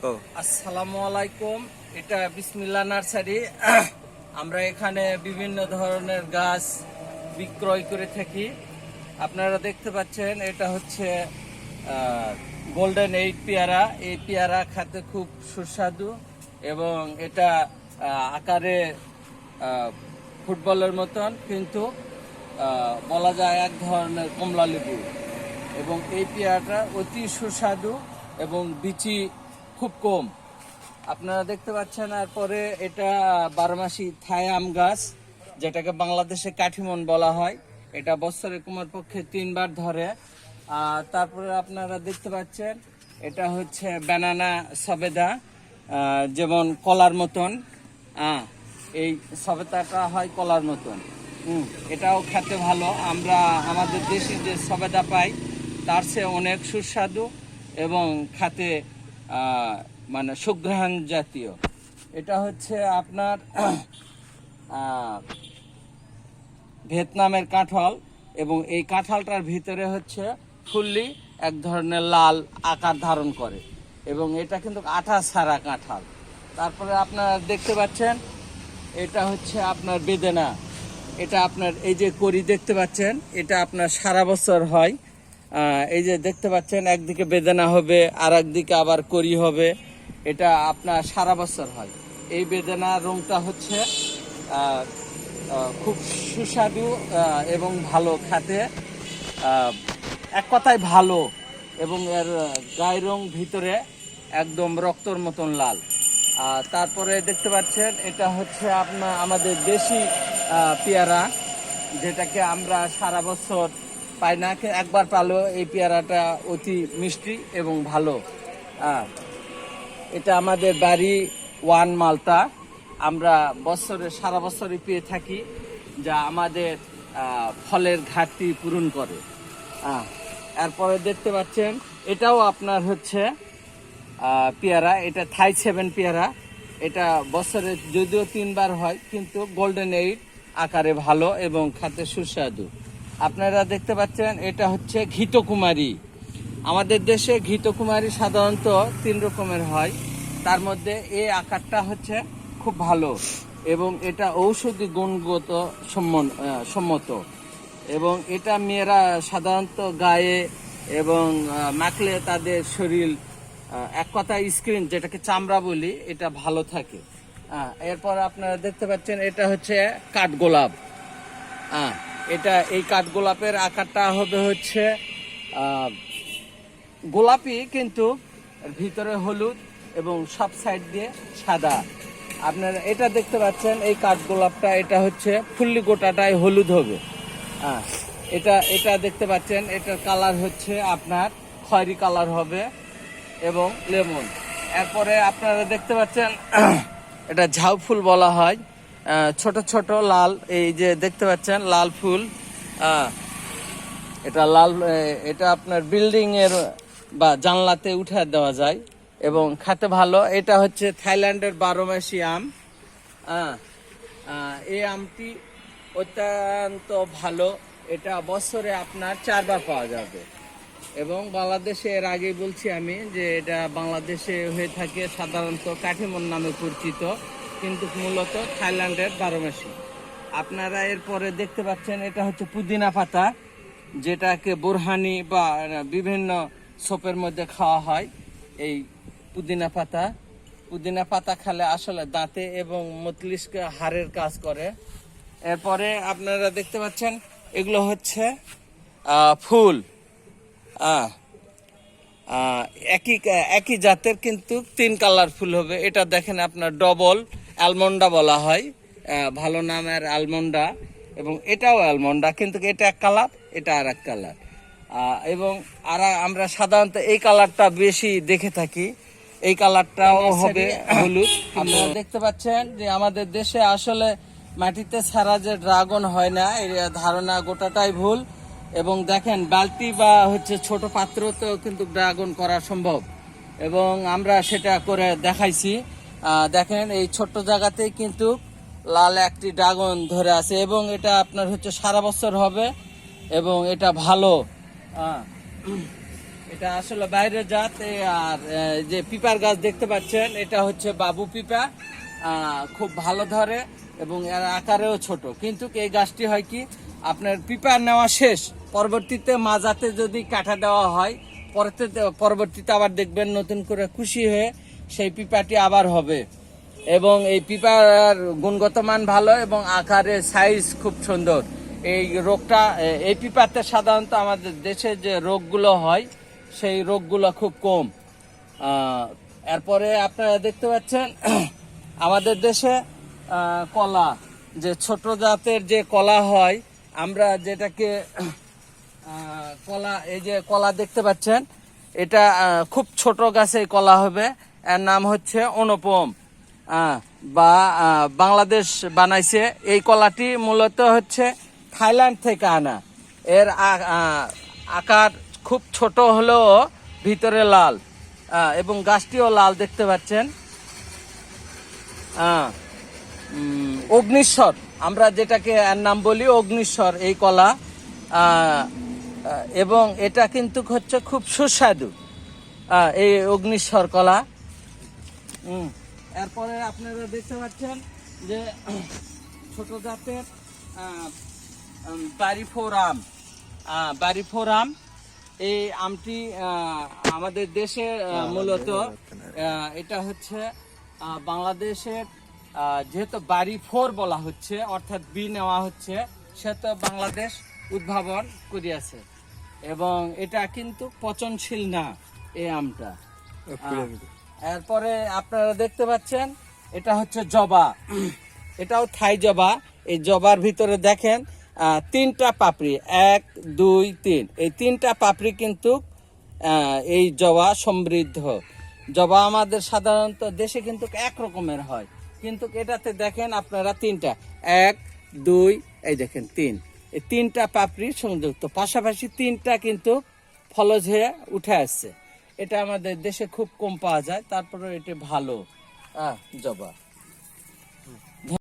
ও আসসালামু আলাইকুম। এটা বিসমিল্লাহ নার্সারি। আমরা এখানে বিভিন্ন ধরনের গাছ বিক্রয় করে থাকি। আপনারা দেখতে পাচ্ছেন এটা হচ্ছে গোল্ডেন এইট পেয়ারা। এই পেয়ারা খেতে খুব সুস্বাদু এবং এটা আকারে ফুটবলের মতন, কিন্তু বলা যায় এক ধরনের কমলা লেবু। এবং এই পেয়ারাটা অতি সুস্বাদু এবং বিচি খুব কম। আপনারা দেখতে পাচ্ছেন। এরপরে এটা বারোমাসি থাই আম গাছ, যেটাকে বাংলাদেশে কাঠিমন বলা হয়। এটা বছরে কমপক্ষে 3 বার ধরে। তারপরে আপনারা দেখতে পাচ্ছেন এটা হচ্ছে ব্যানানা সবেদা, যেমন কলার মতন। এই সবেদাটা হয় কলার মতন। এটাও খেতে ভালো। আমরা আমাদের দেশি যে সবেদা পাই তার চেয়ে অনেক সুস্বাদু এবং খেতে মানে সুঘ্রাণ জাতীয়। এটা হচ্ছে আপনার ভিয়েতনামের কাঁঠাল, এবং এই কাঁঠালটার ভিতরে হচ্ছে ফুললি এক ধরনের লাল আকার ধারণ করে, এবং এটা কিন্তু আঠা ছাড়া কাঁঠাল। তারপরে আপনারা দেখতে পাচ্ছেন এটা হচ্ছে আপনার বেদেনা। এটা আপনার এই যে কড়ি দেখতে পাচ্ছেন, এটা আপনার সারা বছর হয়। এই যে দেখতে পাচ্ছেন একদিকে বেদেনা হবে আর একদিকে আবার কড়ি হবে। এটা আপনার সারা বছর হয়। এই বেদেনা রংটা হচ্ছে খুব সুস্বাদু এবং ভালো খেতে, এক কথায় ভালো। এবং এর গায়ের রং ভিতরে একদম রক্তর মতন লাল। তারপরে দেখতে পাচ্ছেন এটা হচ্ছে আপনার আমাদের দেশি পেয়ারা, যেটাকে আমরা সারা বছর পাই না, একবার পালেও এই পেয়ারাটা অতি মিষ্টি এবং ভালো। এটা আমাদের বাড়ি ওয়ান মালতা। আমরা বছরে সারা বছরই পেয়ে থাকি, যা আমাদের ফলের ঘাটতি পূরণ করে। এরপরে দেখতে পাচ্ছেন এটাও আপনার হচ্ছে পেয়ারা। এটা থাই 7 পেয়ারা। এটা বছরে যদিও 3 বার হয়, কিন্তু গোল্ডেন এইট আকারে ভালো এবং খেতে সুস্বাদু। আপনারা দেখতে পাচ্ছেন এটা হচ্ছে ঘৃতকুমারী। আমাদের দেশে ঘৃতকুমারী সাধারণত 3 রকমের হয়, তার মধ্যে এই আকারটা হচ্ছে খুব ভালো এবং এটা ঔষধি গুণগত সম্মত। এবং এটা মেয়েরা সাধারণত গায়ে এবং মাখলে তাদের শরীর, এক কথায় স্কিন, যেটাকে চামড়া বলি, এটা ভালো থাকে। এরপর আপনারা দেখতে পাচ্ছেন এটা হচ্ছে কাঠগোলাপ। এটা এই কাঠগোলাপের আকারটা হবে হচ্ছে গোলাপি, কিন্তু ভিতরে হলুদ এবং সব সাইড দিয়ে সাদা। আপনারা এটা দেখতে পাচ্ছেন এই কাঠগোলাপটা, এটা হচ্ছে ফুল্লি গোটাটাই হলুদ হবে। এটা এটা দেখতে পাচ্ছেন এটার কালার হচ্ছে আপনার খয়েরি কালার হবে এবং লেমন। এরপরে আপনারা দেখতে পাচ্ছেন এটা ঝাউ ফুল বলা হয়, ছোট ছোট লাল। এই যে দেখতে পাচ্ছেন লাল ফুল। এটা লাল, এটা আপনার বিল্ডিং এর বা জানলাতে উঠে দেওয়া যায় এবং খেতে ভালো। এটা হচ্ছে থাইল্যান্ডের 12 মাসি আম। এই আমটি অত্যন্ত ভালো। এটা বছরে আপনার 4 বার পাওয়া যাবে। এবং বাংলাদেশে এর আগেই বলছি আমি যে এটা বাংলাদেশে হয়ে থাকে সাধারণত কাঠিমন নামে পরিচিত, কিন্তু মূলত থাইল্যান্ডের 12 মাসি। আপনারা এরপরে দেখতে পাচ্ছেন এটা হচ্ছে পুদিনা পাতা, যেটাকে বোরহানি বা বিভিন্ন সোপের মধ্যে খাওয়া হয়। এই পুদিনা পাতা খেলে আসলে দাঁতে এবং মস্তিষ্কে হাড়ের কাজ করে। এরপরে আপনারা দেখতে পাচ্ছেন এগুলো হচ্ছে ফুল। একই জাতের কিন্তু 3 কালার ফুল হবে। এটা দেখেন আপনার ডবল অ্যালমন্ডা বলা হয়, ভালো নামের অ্যালমন্ডা। এবং এটাও অ্যালমন্ডা, কিন্তু এটা এক কালার, এটা আর এক কালার। এবং আমরা সাধারণত এই কালারটা বেশি দেখে থাকি। এই কালারটাও হবে হলুদ। আপনারা দেখতে পাচ্ছেন যে আমাদের দেশে আসলে মাটিতে ছাড়া যে ড্রাগন হয় না, এর ধারণা গোটাটাই ভুল। এবং দেখেন বালতি বা হচ্ছে ছোট পাত্রতেও কিন্তু ড্রাগন করা সম্ভব, এবং আমরা সেটা করে দেখাইছি। দেখেন এই ছোট্ট জায়গাতেই কিন্তু লাল একটি ড্রাগন ধরে আছে, এবং এটা আপনার হচ্ছে সারা বছর হবে এবং এটা ভালো। এটা আসলে বাইরের জাত। আর যে পিপার গাছ দেখতে পাচ্ছেন, এটা হচ্ছে বাবু পিপা। খুব ভালো ধরে এবং এর আকারেও ছোট। কিন্তু এই গাছটি হয় কি, আপনার পিপা নেওয়া শেষ, পরবর্তীতে মাজাতে যদি কাটা দেওয়া হয়, পরবর্তীতে আবার দেখবেন নতুন করে খুশি হয়ে সেই পিপাটি আবার হবে। এবং এই পিপার গুণগত মান ভালো এবং আকারে সাইজ খুব সুন্দর। এই রোগটা, এই পিপাতে সাধারণত আমাদের দেশে যে রোগগুলো হয় সেই রোগগুলো খুব কম। এরপরে আপনারা দেখতে পাচ্ছেন আমাদের দেশে কলা, যে ছোট জাতের যে কলা হয়, আমরা যেটাকে কলা, এই যে কলা দেখতে পাচ্ছেন, এটা খুব ছোট গাছে কলা হবে। এর নাম হচ্ছে অনুপম, বা বাংলাদেশ বানাইছে। এই কলাটি মূলত হচ্ছে থাইল্যান্ড থেকে আনা। এর আকার খুব ছোট হলেও ভিতরে লাল, এবং গাছটিও লাল দেখতে পাচ্ছেন। অগ্নিশ্বর, আমরা যেটাকে এর নাম বলি অগ্নিশ্বর এই কলা। এবং এটা কিন্তু হচ্ছে খুব সুস্বাদু এই অগ্নিশ্বর কলা। এরপরে আপনারা দেখতে পাচ্ছেন যে ছোট জাতের বাড়িফোর আম। এই আমটি আমাদের দেশে মূলত এটা হচ্ছে বাংলাদেশের, যেহেতু বাড়িফোর বলা হচ্ছে, অর্থাৎ বি নেওয়া হচ্ছে, সেহেতু বাংলাদেশ উদ্ভাবন করিয়াছে। এবং এটা কিন্তু পচনশীল না এই আমটা। এরপরে আপনারা দেখতে পাচ্ছেন এটা হচ্ছে জবা। এটাও থাই জবা। এই জবার ভিতরে দেখেন 3টা পাপড়ি, 1 2 3, এই 3টা পাপড়ি কিন্তু এই জবা সমৃদ্ধ। জবা আমাদের সাধারণত দেশে কিন্তু এক রকমের হয়, কিন্তু এটাতে দেখেন আপনারা 3টা, 1 2, এই দেখেন 3, এই 3টা পাপড়ি সংযুক্ত, পাশাপাশি 3টা কিন্তু ফলজ হয়ে উঠে আসছে। এটা আমাদের দেশে খুব কম পাওয়া যায়, তারপরে এটা ভালো জবা।